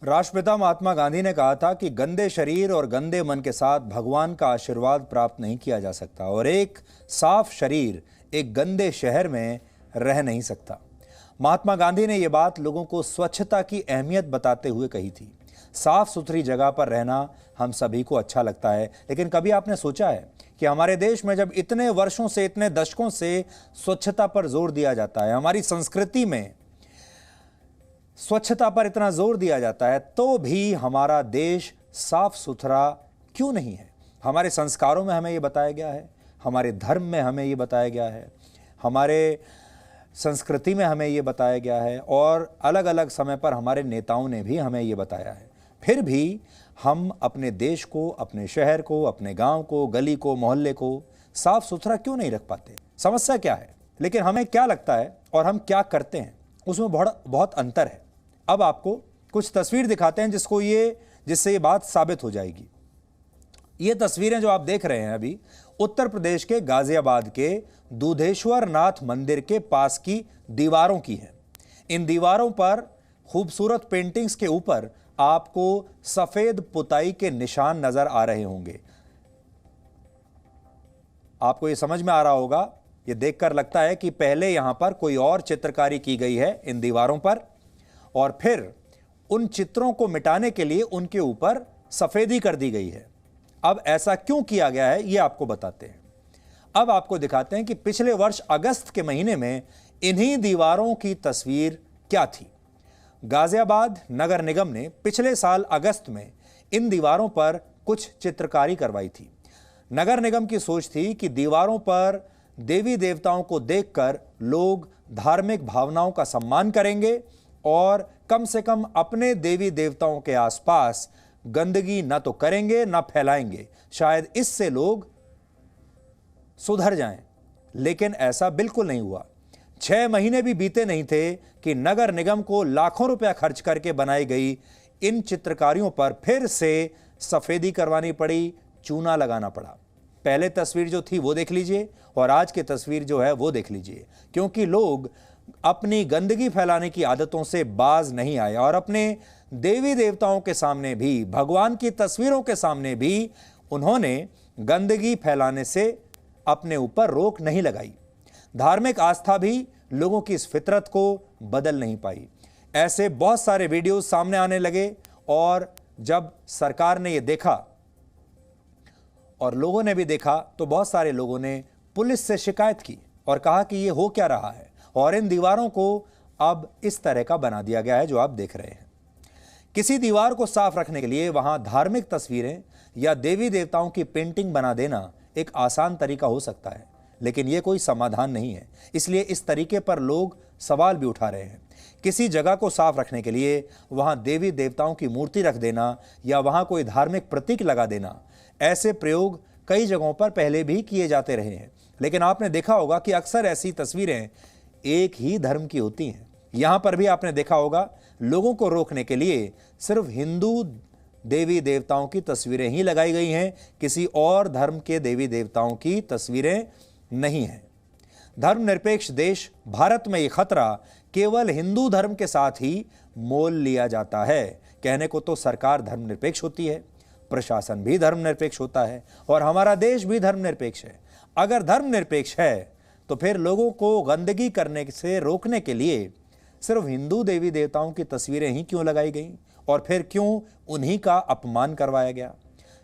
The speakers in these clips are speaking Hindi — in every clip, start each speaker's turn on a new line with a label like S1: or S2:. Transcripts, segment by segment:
S1: राष्ट्रपिता महात्मा गांधी ने कहा था कि गंदे शरीर और गंदे मन के साथ भगवान का आशीर्वाद प्राप्त नहीं किया जा सकता और एक साफ शरीर एक गंदे शहर में रह नहीं सकता। महात्मा गांधी ने यह बात लोगों को स्वच्छता की अहमियत बताते हुए कही थी। साफ सुथरी जगह पर रहना हम सभी को अच्छा लगता है, लेकिन कभी आपने सोचा है कि हमारे देश में जब इतने वर्षों से, इतने दशकों से स्वच्छता पर जोर दिया जाता है, हमारी संस्कृति में स्वच्छता पर इतना जोर दिया जाता है, तो भी हमारा देश साफ सुथरा क्यों नहीं है? हमारे संस्कारों में हमें यह बताया गया है, हमारे धर्म में हमें यह बताया गया है, हमारे संस्कृति में हमें यह बताया गया है और अलग अलग समय पर हमारे नेताओं ने भी हमें यह बताया है। फिर भी हम अपने देश को, अपने शहर को, अपने गांव को, गली को, मोहल्ले को साफ सुथरा क्यों नहीं रख पाते? समस्या क्या है? लेकिन हमें क्या लगता है और हम क्या करते हैं, उसमें बहुत अंतर है। अब आपको कुछ तस्वीर दिखाते हैं जिससे ये बात साबित हो जाएगी। ये तस्वीरें जो आप देख रहे हैं अभी, उत्तर प्रदेश के गाजियाबाद के दूधेश्वर नाथ मंदिर के पास की दीवारों की हैं। इन दीवारों पर खूबसूरत पेंटिंग्स के ऊपर आपको सफेद पुताई के निशान नजर आ रहे होंगे। आपको ये समझ में आ रहा होगा, ये देखकर लगता है कि पहले यहां पर कोई और चित्रकारी की गई है इन दीवारों पर और फिर उन चित्रों को मिटाने के लिए उनके ऊपर सफेदी कर दी गई है। अब ऐसा क्यों किया गया है, ये आपको बताते हैं। अब आपको दिखाते हैं कि पिछले वर्ष अगस्त के महीने में इन्हीं दीवारों की तस्वीर क्या थी। गाजियाबाद नगर निगम ने पिछले साल अगस्त में इन दीवारों पर कुछ चित्रकारी करवाई थी। नगर निगम की सोच थी कि दीवारों पर देवी देवताओं को देखकर लोग धार्मिक भावनाओं का सम्मान करेंगे और कम से कम अपने देवी देवताओं के आसपास गंदगी न तो करेंगे न फैलाएंगे, शायद इससे लोग सुधर जाएं। लेकिन ऐसा बिल्कुल नहीं हुआ। 6 महीने भी बीते नहीं थे कि नगर निगम को लाखों रुपया खर्च करके बनाई गई इन चित्रकारियों पर फिर से सफेदी करवानी पड़ी, चूना लगाना पड़ा। पहले तस्वीर जो थी वो देख लीजिए और आज की तस्वीर जो है वो देख लीजिए, क्योंकि लोग अपनी गंदगी फैलाने की आदतों से बाज नहीं आए और अपने देवी देवताओं के सामने भी, भगवान की तस्वीरों के सामने भी उन्होंने गंदगी फैलाने से अपने ऊपर रोक नहीं लगाई। धार्मिक आस्था भी लोगों की इस फितरत को बदल नहीं पाई। ऐसे बहुत सारे वीडियोस सामने आने लगे और जब सरकार ने यह देखा और लोगों ने भी देखा तो बहुत सारे लोगों ने पुलिस से शिकायत की और कहा कि यह हो क्या रहा है, और इन दीवारों को अब इस तरह का बना दिया गया है जो आप देख रहे हैं। किसी दीवार को साफ रखने के लिए वहां धार्मिक तस्वीरें या देवी देवताओं की पेंटिंग बना देना एक आसान तरीका हो सकता है, लेकिन यह कोई समाधान नहीं है। इसलिए इस तरीके पर लोग सवाल भी उठा रहे हैं। किसी जगह को साफ रखने के लिए वहां देवी देवताओं की मूर्ति रख देना या वहां कोई धार्मिक प्रतीक लगा देना, ऐसे प्रयोग कई जगहों पर पहले भी किए जाते रहे हैं। लेकिन आपने देखा होगा कि अक्सर ऐसी तस्वीरें एक ही धर्म की होती हैं। यहां पर भी आपने देखा होगा, लोगों को रोकने के लिए सिर्फ हिंदू देवी देवताओं की तस्वीरें ही लगाई गई हैं, किसी और धर्म के देवी देवताओं की तस्वीरें नहीं हैं। धर्मनिरपेक्ष देश भारत में यह खतरा केवल हिंदू धर्म के साथ ही मोल लिया जाता है। कहने को तो सरकार धर्मनिरपेक्ष होती है, प्रशासन भी धर्मनिरपेक्ष होता है और हमारा देश भी धर्मनिरपेक्ष है। अगर धर्मनिरपेक्ष है तो फिर लोगों को गंदगी करने से रोकने के लिए सिर्फ हिंदू देवी देवताओं की तस्वीरें ही क्यों लगाई गई और फिर क्यों उन्हीं का अपमान करवाया गया?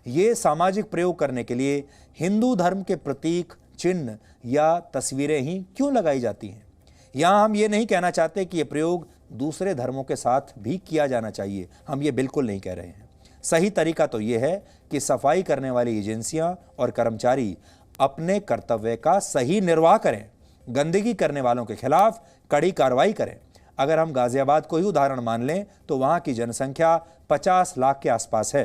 S1: ये सामाजिक प्रयोग करने के लिए हिंदू धर्म के प्रतीक, चिन्ह या तस्वीरें ही क्यों लगाई जाती हैं? यहां हम ये नहीं कहना चाहते कि यह प्रयोग दूसरे धर्मों के साथ भी किया जाना चाहिए, हम ये बिल्कुल नहीं कह रहे हैं। सही तरीका तो यह है कि सफाई करने वाली एजेंसियां और कर्मचारी अपने कर्तव्य का सही निर्वाह करें, गंदगी करने वालों के खिलाफ कड़ी कार्रवाई करें। अगर हम गाजियाबाद को ही उदाहरण मान लें तो वहां की जनसंख्या 50 लाख के आसपास है।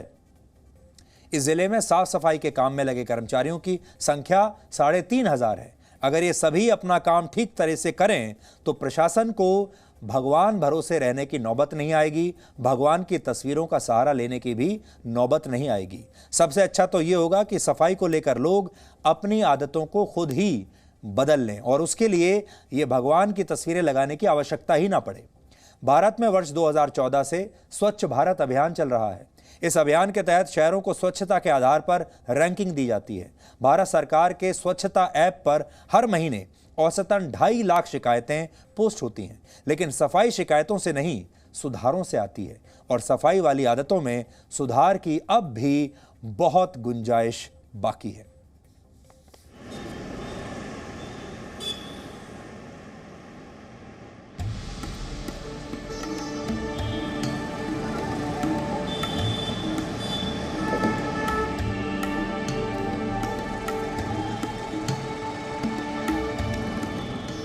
S1: इस जिले में साफ सफाई के काम में लगे कर्मचारियों की संख्या 3,500 है। अगर ये सभी अपना काम ठीक तरह से करें तो प्रशासन को भगवान भरोसे रहने की नौबत नहीं आएगी, भगवान की तस्वीरों का सहारा लेने की भी नौबत नहीं आएगी। सबसे अच्छा तो ये होगा कि सफाई को लेकर लोग अपनी आदतों को खुद ही बदल लें और उसके लिए ये भगवान की तस्वीरें लगाने की आवश्यकता ही ना पड़े। भारत में वर्ष 2014 से स्वच्छ भारत अभियान चल रहा है। इस अभियान के तहत शहरों को स्वच्छता के आधार पर रैंकिंग दी जाती है। भारत सरकार के स्वच्छता ऐप पर हर महीने औसतन 2.5 लाख शिकायतें पोस्ट होती हैं, लेकिन सफाई शिकायतों से नहीं, सुधारों से आती है और सफाई वाली आदतों में सुधार की अब भी बहुत गुंजाइश बाकी है।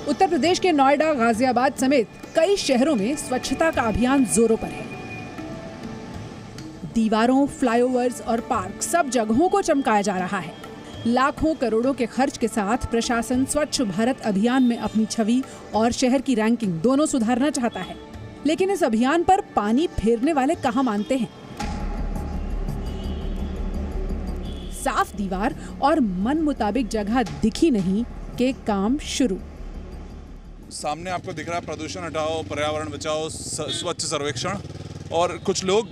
S2: उत्तर प्रदेश के नोएडा, गाजियाबाद समेत कई शहरों में स्वच्छता का अभियान जोरों पर है। दीवारों, फ्लाईओवर्स और पार्क सब जगहों को चमकाया जा रहा है। लाखों करोड़ों के खर्च के साथ प्रशासन स्वच्छ भारत अभियान में अपनी छवि और शहर की रैंकिंग दोनों सुधारना चाहता है, लेकिन इस अभियान पर पानी फेरने वाले कहां मानते हैं। साफ दीवार और मन मुताबिक जगह दिखी नहीं कि काम शुरू।
S3: सामने आपको दिख रहा है प्रदूषण हटाओ, पर्यावरण बचाओ, स्वच्छ सर्वेक्षण, और कुछ लोग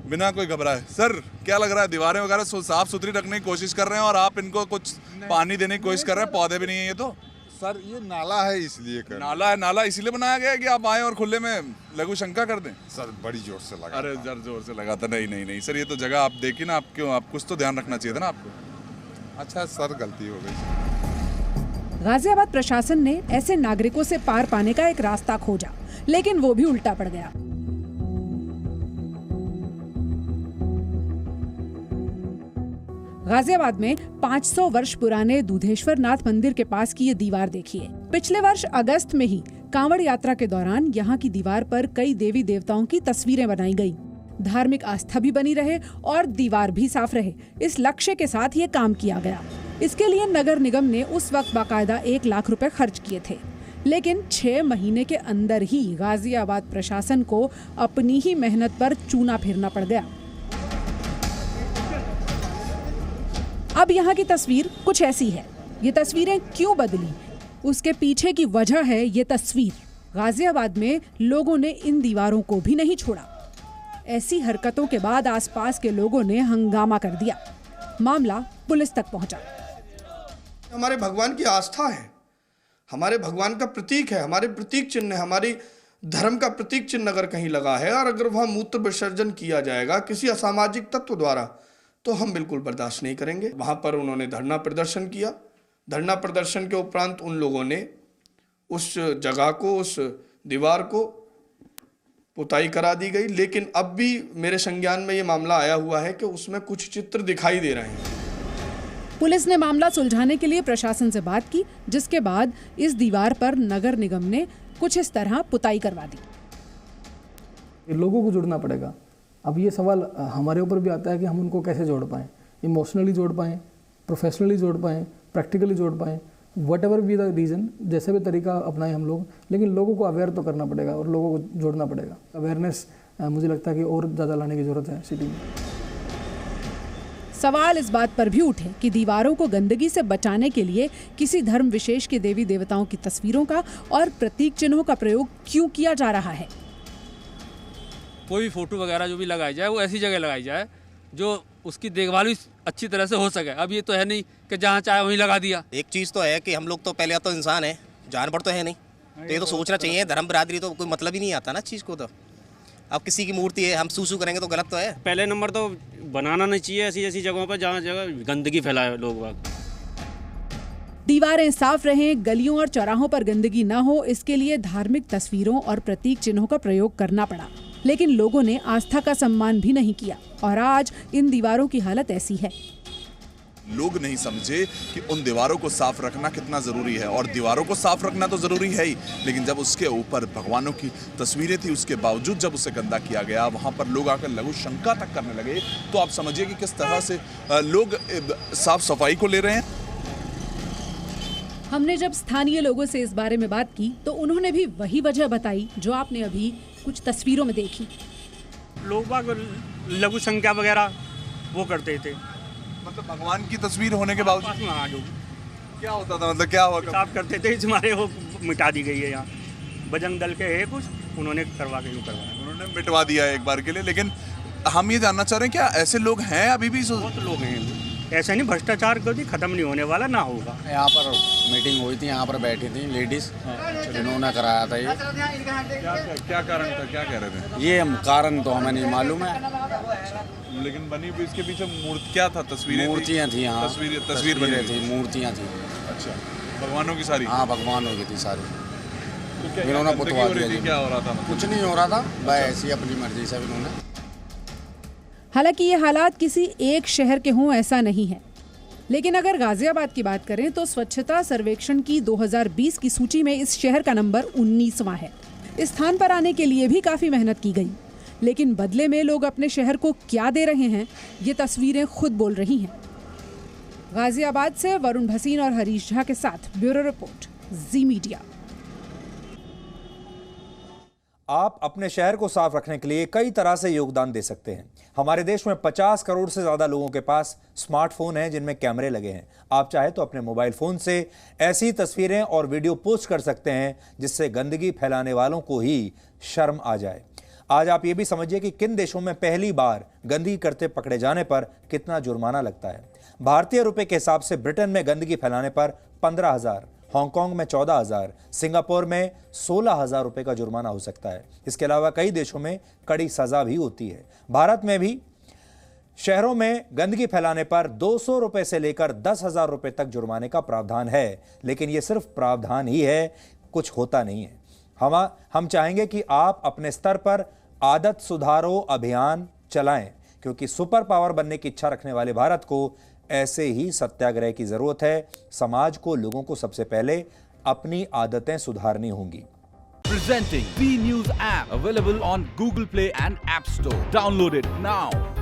S3: बिना कोई घबराए, सर क्या लग रहा है, दीवारें वगैरह साफ सुथरी रखने की कोशिश कर रहे हैं और आप इनको कुछ पानी देने की कोशिश कर रहे हैं, पौधे भी नहीं है ये तो।
S4: सर ये नाला है इसलिए कर
S3: नाला है, नाला इसीलिए बनाया गया है कि आप आए और खुले में लघु शंका कर दें।
S4: सर बड़ी जोर से लगा।
S3: अरे जोर से लगा था। नहीं सर, ये तो जगह आप देखिए ना, आप क्यों, आप कुछ तो ध्यान रखना चाहिए था ना आपको।
S4: अच्छा सर, गलती हो गई।
S2: गाजियाबाद प्रशासन ने ऐसे नागरिकों से पार पाने का एक रास्ता खोजा, लेकिन वो भी उल्टा पड़ गया। गाजियाबाद में 500 वर्ष पुराने दूधेश्वर नाथ मंदिर के पास की ये दीवार देखिए। पिछले वर्ष अगस्त में ही कांवड़ यात्रा के दौरान यहाँ की दीवार पर कई देवी देवताओं की तस्वीरें बनाई गई। धार्मिक आस्था भी बनी रहे और दीवार भी साफ रहे, इस लक्ष्य के साथ ये काम किया गया। इसके लिए नगर निगम ने उस वक्त बाकायदा 1 लाख रुपए खर्च किए थे, लेकिन 6 महीने के अंदर ही गाजियाबाद प्रशासन को अपनी ही मेहनत पर चूना फेरना पड़ गया। अब यहाँ की तस्वीर कुछ ऐसी है। ये तस्वीरें क्यों बदली, उसके पीछे की वजह है ये तस्वीर। गाजियाबाद में लोगों ने इन दीवारों को भी नहीं छोड़ा। ऐसी हरकतों के बाद आसपास के लोगों ने हंगामा कर दिया। मामला पुलिस तक पहुंचा।
S5: हमारे भगवान की आस्था है, हमारे भगवान का प्रतीक है, हमारे प्रतीक चिन्ह है, हमारी धर्म का प्रतीक चिन्ह अगर कहीं लगा है और अगर वहाँ मूत्र विसर्जन किया जाएगा किसी असामाजिक तत्व द्वारा, तो हम बिल्कुल बर्दाश्त नहीं करेंगे। वहाँ पर उन्होंने धरना प्रदर्शन किया। धरना प्रदर्शन के उपरांत उन लोगों ने उस जगह को, उस दीवार को पुताई करा दी गई, लेकिन अब भी मेरे संज्ञान में ये मामला आया हुआ है कि उसमें कुछ चित्र दिखाई दे रहे हैं।
S2: पुलिस ने मामला सुलझाने के लिए प्रशासन से बात की, जिसके बाद इस दीवार पर नगर निगम ने कुछ इस तरह पुताई करवा दी।
S6: लोगों को जुड़ना पड़ेगा। अब ये सवाल हमारे ऊपर भी आता है कि हम उनको कैसे जोड़ पाएँ, इमोशनली जोड़ पाएँ, प्रोफेशनली जोड़ पाएँ, प्रैक्टिकली जोड़ पाएँ, what ever be the reason, जैसे भी तरीका अपनाएं हम लोग, लेकिन लोगों को अवेयर तो करना पड़ेगा और लोगों को जोड़ना पड़ेगा। अवेयरनेस मुझे लगता है कि और ज़्यादा लाने की ज़रूरत है सिटी में।
S2: सवाल इस बात पर भी उठे कि दीवारों को गंदगी से बचाने के लिए किसी धर्म विशेष के देवी देवताओं की तस्वीरों का और प्रतीक चिन्हों का प्रयोग क्यों किया जा रहा है।
S7: कोई भी फोटो वगैरह जो भी लगाई जाए वो ऐसी जगह लगाई जाए जो उसकी देखभाल भी अच्छी तरह से हो सके। अब ये तो है नहीं कि जहाँ चाहे वहीं लगा दिया।
S8: एक चीज़ तो है कि हम लोग तो पहले तो इंसान है, जानवर तो है नहीं, तो ये तो सोचना चाहिए। धर्म बरादरी तो कोई मतलब ही नहीं आता ना चीज़ को। तो अब किसी की मूर्ति है, हम सूसू करेंगे तो गलत तो है।
S9: पहले नंबर तो बनाना नहीं चाहिए ऐसी ऐसी जगहों पर जहाँ जगह गंदगी फैलाए लोग बाग।
S2: दीवारें साफ रहें, गलियों और चौराहों पर गंदगी न हो, इसके लिए धार्मिक तस्वीरों और प्रतीक चिन्हों का प्रयोग करना पड़ा, लेकिन लोगों ने आस्था का सम्मान भी नहीं किया और आज इन दीवारों की हालत ऐसी है।
S3: लोग नहीं समझे कि उन दीवारों को साफ रखना कितना जरूरी है, और दीवारों को साफ रखना तो जरूरी है ही, लेकिन जब उसके ऊपर भगवानों की तस्वीरें थी उसके बावजूद जब उसे गंदा किया गया, वहां पर लोग आकर लघु शंका तक करने लगे, तो आप समझिए कि किस तरह से लोग साफ सफाई को ले रहे हैं।
S2: हमने जब स्थानीय लोगों से इस बारे में बात की तो उन्होंने भी वही वजह बताई जो आपने अभी कुछ तस्वीरों में देखी।
S9: लोग बाग लघु संख्या वगैरह वो करते थे,
S3: मतलब भगवान की तस्वीर होने के बावजूद क्या होता था, मतलब क्या हुआ,
S9: साफ करते थे। हमारे वो मिटा दी गई है यहाँ, बजरंग दल के है कुछ,
S10: उन्होंने करवा के यूँ करवाया।
S3: उन्होंने मिटवा दिया एक बार के लिए। लेकिन हम ये जानना चाह रहे हैं क्या ऐसे लोग हैं अभी भी?
S10: बहुत लोग हैं, ऐसा नहीं भ्रष्टाचार कभी खत्म नहीं होने वाला, ना होगा।
S11: यहाँ पर मीटिंग हुई थी, यहाँ पर बैठी थी लेडीज, इन्होंने कराया था ये।
S3: क्या कारण था, क्या कह रहे थे?
S11: ये कारण तो हमें नहीं मालूम है,
S3: लेकिन बनी हुई इसके पीछे मूर्ति क्या था? तस्वीरें,
S11: मूर्तियाँ थी यहाँ,
S3: तस्वीर बनी
S11: थी, मूर्तियाँ थी।
S3: अच्छा, भगवानों की सारी?
S11: हाँ, भगवानों की थी सारी।
S3: तो
S11: इन्होंने पुतवा दिया जी।
S3: क्या हो रहा था?
S11: कुछ नहीं हो रहा था, बस ऐसी अपनी मर्जी से इन्होंने।
S2: हालांकि ये हालात किसी एक शहर के हों ऐसा नहीं है, लेकिन अगर गाजियाबाद की बात करें तो स्वच्छता सर्वेक्षण की 2020 की सूची में इस शहर का नंबर 19वां है। इस स्थान पर आने के लिए भी काफी मेहनत की गई, लेकिन बदले में लोग अपने शहर को क्या दे रहे हैं ये तस्वीरें खुद बोल रही हैं। गाजियाबाद से वरुण भसीन और हरीश झा के साथ ब्यूरो रिपोर्ट, जी मीडिया।
S1: आप अपने शहर को साफ रखने के लिए कई तरह से योगदान दे सकते हैं। हमारे देश में 50 करोड़ से ज्यादा लोगों के पास स्मार्टफोन हैं जिनमें कैमरे लगे हैं। आप चाहे तो अपने मोबाइल फोन से ऐसी तस्वीरें और वीडियो पोस्ट कर सकते हैं जिससे गंदगी फैलाने वालों को ही शर्म आ जाए। आज आप ये भी समझिए कि किन देशों में पहली बार गंदगी करते पकड़े जाने पर कितना जुर्माना लगता है। भारतीय रुपए के हिसाब से ब्रिटेन में गंदगी फैलाने पर 15,000, हांगकांग में 14,000, सिंगापुर में 16,000 रुपए का जुर्माना हो सकता है। इसके अलावा कई देशों में कड़ी सजा भी होती है। भारत में भी शहरों में गंदगी फैलाने पर 200 रुपए से लेकर 10,000 रुपए तक जुर्माने का प्रावधान है, लेकिन यह सिर्फ प्रावधान ही है, कुछ होता नहीं है। हम चाहेंगे कि आप अपने स्तर पर आदत सुधारो अभियान चलाएं, क्योंकि सुपर पावर बनने की इच्छा रखने वाले भारत को ऐसे ही सत्याग्रह की जरूरत है। समाज को, लोगों को सबसे पहले अपनी आदतें सुधारनी होंगी।
S12: Presenting B News app, available on Google Play and App Store. Download it now.